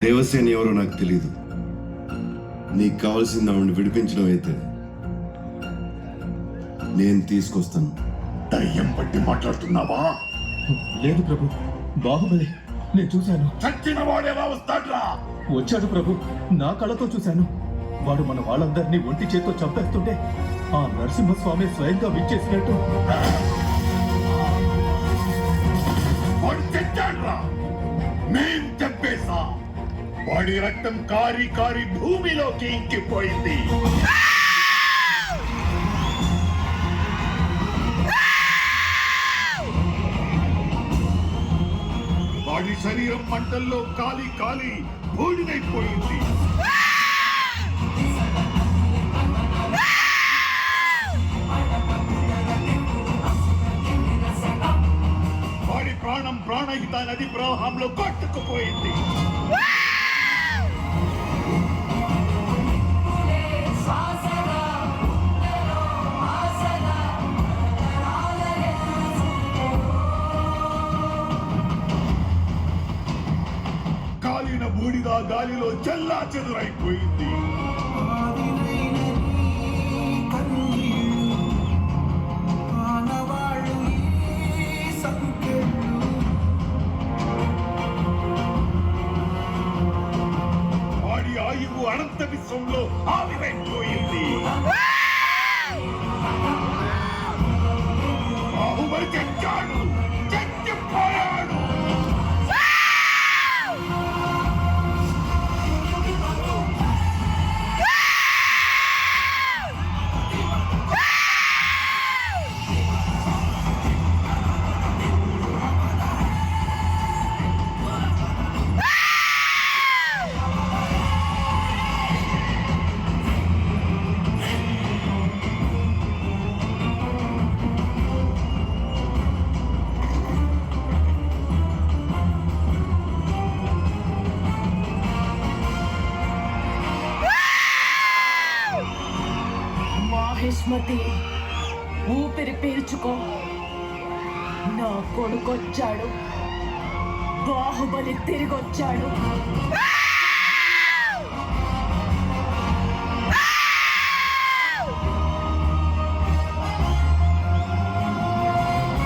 దేవసేన ఎవరో నాకు తెలియదు. నీకు కావాల్సింది ఆవిడని విడిపించడం అయితే నేను తీసుకొస్తాను. దయ్యం పట్టి మాట్లాడుతున్నావా? లేదు ప్రభు, బాహుబలి నేను చూశాను. చచ్చిన వాడు ఎలా వస్తాడ్రా? వచ్చాడు ప్రభు, నా కళ్ళతో చూశాను. వాడు మన వాళ్ళందరినీ ఒంటి చేత్తో చంపేస్తుంటే ఆ నరసింహస్వామి స్వయంగా విచ్చేసినట్టు. వాడు చచ్చాడ్రా, మేం చంపేశా. వాడి రక్తం కారి కారి భూమిలోకి ఇంకిపోయింది. వాడి శరీరం మంటల్లో కాలి కాలి బూడిదైపోయింది. వాడి ప్రాణం ప్రాణహిత నది ప్రవాహంలో కొట్టుకుపోయింది. కాలిన బూడిద గాలిలో చెల్లా చెదురైపోయింది. వాడి ఆయువు అనంత విశ్వంలో ఆవిరైపోయింది. బాహుబలి చచ్చాడు, చచ్చిపోయాడు. మాహిష్మతి, ఊపిరి పీల్చుకో. నా కొడుకొచ్చాడు, బాహుబలి తిరిగొచ్చాడు.